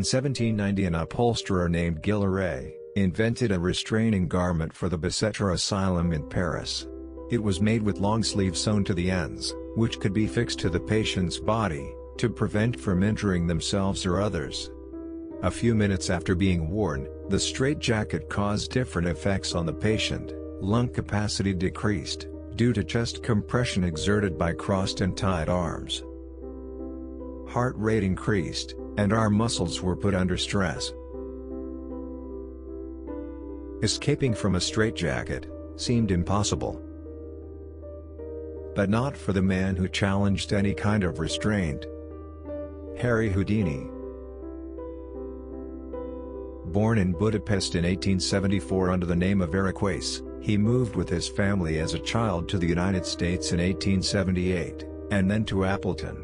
In 1790 an upholsterer named Guilleret invented a restraining garment for the Bicêtre asylum in Paris. It was made with long sleeves sewn to the ends, which could be fixed to the patient's body, to prevent from injuring themselves or others. A few minutes after being worn, the straitjacket caused different effects on the patient. Lung capacity decreased, due to chest compression exerted by crossed and tied arms. Heart rate increased, and arm muscles were put under stress. Escaping from a straitjacket seemed impossible. But not for the man who challenged any kind of restraint. Harry Houdini. Born in Budapest in 1874 under the name of Eric Weiss, he moved with his family as a child to the United States in 1878, and then to Appleton.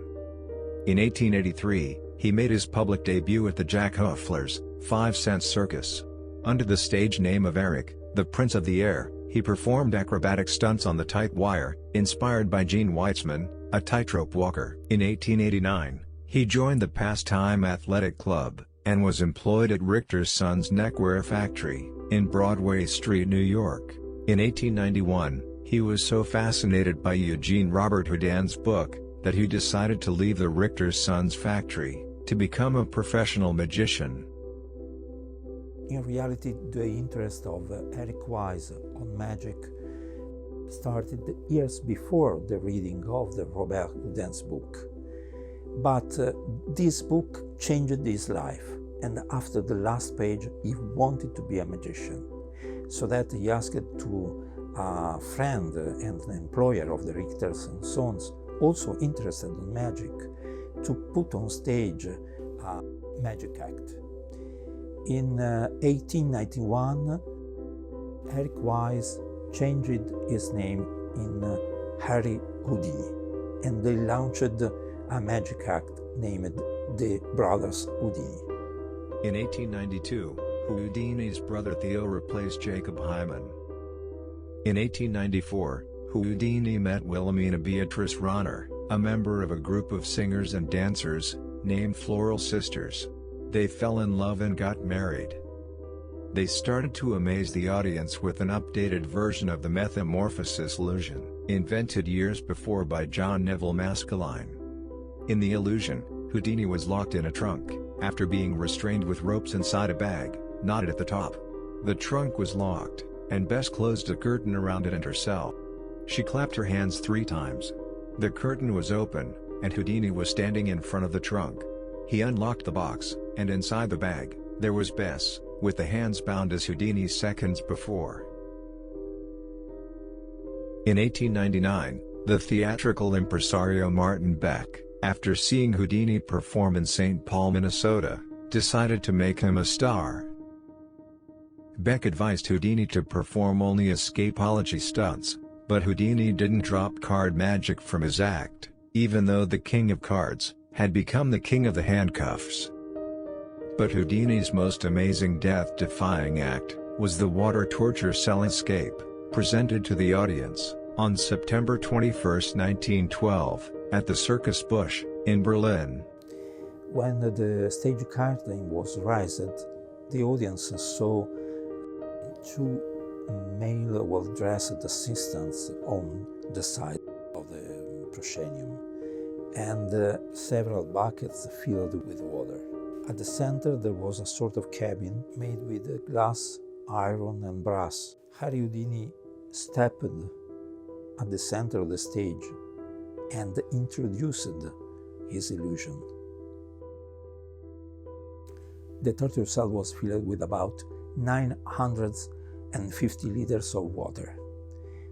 In 1883, he made his public debut at the Jack Hoeffler's 5-cent circus. Under the stage name of Eric, the Prince of the Air, he performed acrobatic stunts on the tight wire, inspired by Gene Weitzman, a tightrope walker. In 1889, he joined the Pastime Athletic Club, and was employed at Richter's Sons Neckwear Factory, in Broadway Street, New York. In 1891, he was so fascinated by Eugene Robert Houdin's book, that he decided to leave the Richter's Sons factory, to become a professional magician. In reality, the interest of Eric Weiss on magic started years before the reading of the Robert Houdin's book. But this book changed his life, and after the last page he wanted to be a magician. So that he asked to a friend and an employer of the Richters and Sons, also interested in magic, to put on stage a magic act. In 1891, Eric Weiss changed his name in Harry Houdini, and they launched a magic act named the Brothers Houdini. In 1892, Houdini's brother Theo replaced Jacob Hyman. In 1894, Houdini met Wilhelmina Beatrice Ronner, a member of a group of singers and dancers, named Floral Sisters. They fell in love and got married. They started to amaze the audience with an updated version of the metamorphosis illusion, invented years before by John Neville Maskelyne. In the illusion, Houdini was locked in a trunk, after being restrained with ropes inside a bag, knotted at the top. The trunk was locked, and Bess closed a curtain around it and herself. She clapped her hands 3 times. The curtain was open, and Houdini was standing in front of the trunk. He unlocked the box, and inside the bag, there was Bess, with the hands bound as Houdini's seconds before. In 1899, the theatrical impresario Martin Beck, after seeing Houdini perform in St. Paul, Minnesota, decided to make him a star. Beck advised Houdini to perform only escapology stunts, but Houdini didn't drop card magic from his act, even though the King of Cards had become the King of the Handcuffs. But Houdini's most amazing death-defying act was the water torture cell escape, presented to the audience on September 21, 1912, at the Circus Busch, in Berlin. When the stage curtain was raised, the audience saw 2 male well-dressed assistants on the side of the proscenium, and several buckets filled with water. At the center there was a sort of cabin made with glass, iron and brass. Harry Houdini stepped at the center of the stage and introduced his illusion. The torture cell was filled with about 950 liters of water.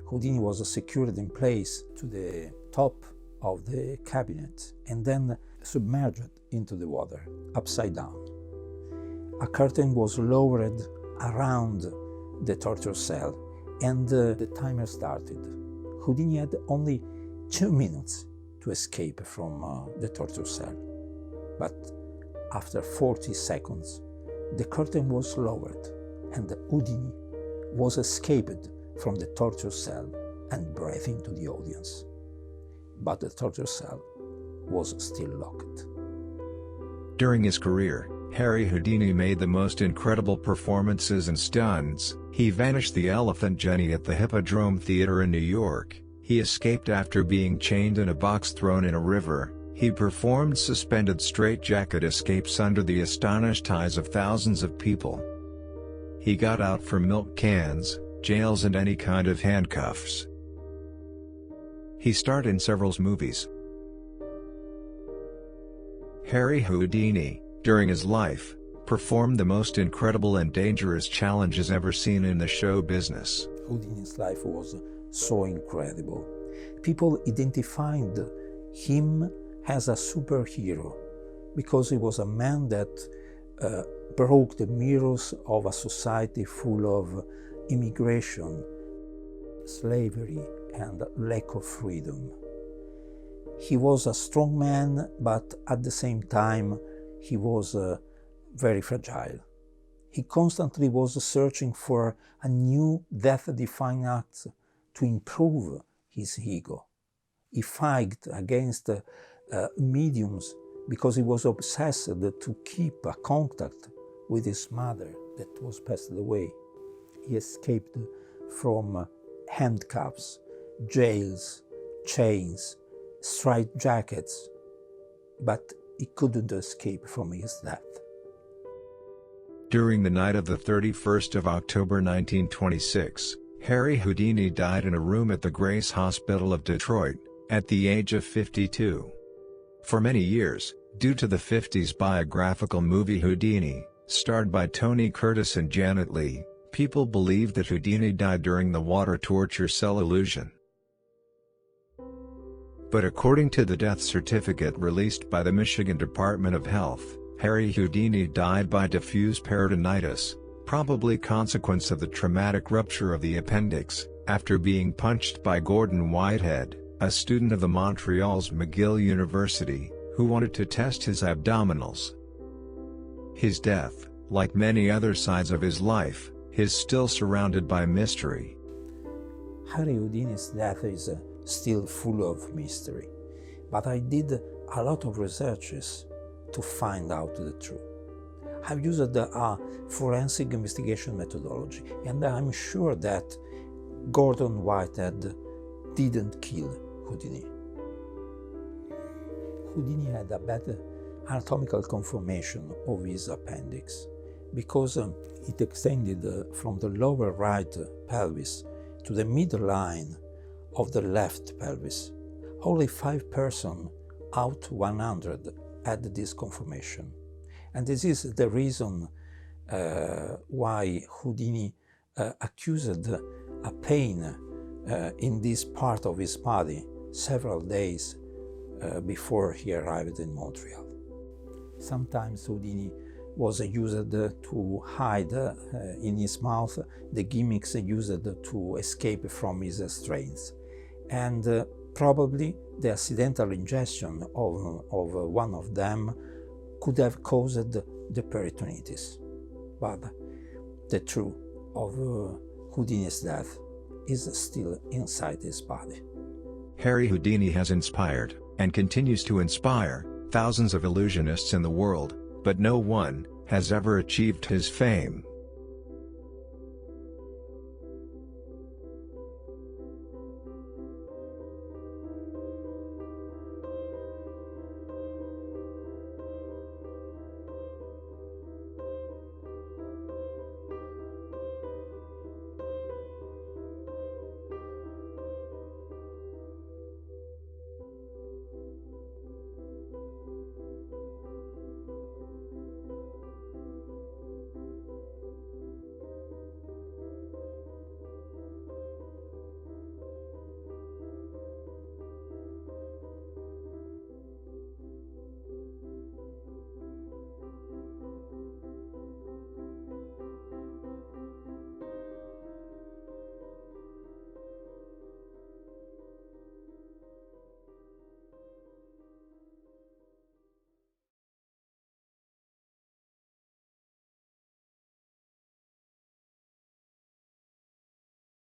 Houdini was secured in place to the top of the cabinet and then submerged into the water, upside down. A curtain was lowered around the torture cell and the timer started. Houdini had only 2 minutes to escape from the torture cell, but after 40 seconds, the curtain was lowered and Houdini was escaped from the torture cell and breathed into the audience. But the torture cell was still locked. During his career, Harry Houdini made the most incredible performances and stunts. He vanished the elephant Jenny at the Hippodrome Theater in New York. He escaped after being chained in a box thrown in a river. He performed suspended straitjacket escapes under the astonished eyes of thousands of people. He got out from milk cans, jails and any kind of handcuffs. He starred in several movies. Harry Houdini, during his life, performed the most incredible and dangerous challenges ever seen in the show business. Houdini's life was so incredible. People identified him as a superhero because he was a man that broke the mirrors of a society full of immigration, slavery, and lack of freedom. He was a strong man, but at the same time, he was very fragile. He constantly was searching for a new death-defying act to improve his ego. He fought against mediums because he was obsessed to keep a contact with his mother that was passed away. He escaped from handcuffs, jails, chains, straitjackets, but he couldn't escape from his death. During the night of the 31st of October 1926, Harry Houdini died in a room at the Grace Hospital of Detroit, at the age of 52. For many years, due to the 50s biographical movie Houdini, starred by Tony Curtis and Janet Leigh, people believed that Houdini died during the water torture cell illusion. But according to the death certificate released by the Michigan Department of Health, Harry Houdini died by diffuse peritonitis, probably consequence of the traumatic rupture of the appendix, after being punched by Gordon Whitehead, a student of the Montreal's McGill University, who wanted to test his abdominals. His death, like many other sides of his life, is still surrounded by mystery. Harry Houdini's death is still full of mystery, but I did a lot of researches to find out the truth. I've used a forensic investigation methodology, and I'm sure that Gordon Whitehead didn't kill Houdini. Houdini had a bad anatomical conformation of his appendix because it extended from the lower right pelvis to the midline of the left pelvis. Only 5 persons out of 100 had this conformation. And this is the reason why Houdini accused a pain in this part of his body several days before he arrived in Montreal. Sometimes Houdini was used to hide in his mouth the gimmicks used to escape from his strains. And probably the accidental ingestion of one of them could have caused the peritonitis. But the truth of Houdini's death is still inside his body. Harry Houdini has inspired, and continues to inspire, thousands of illusionists in the world, but no one has ever achieved his fame.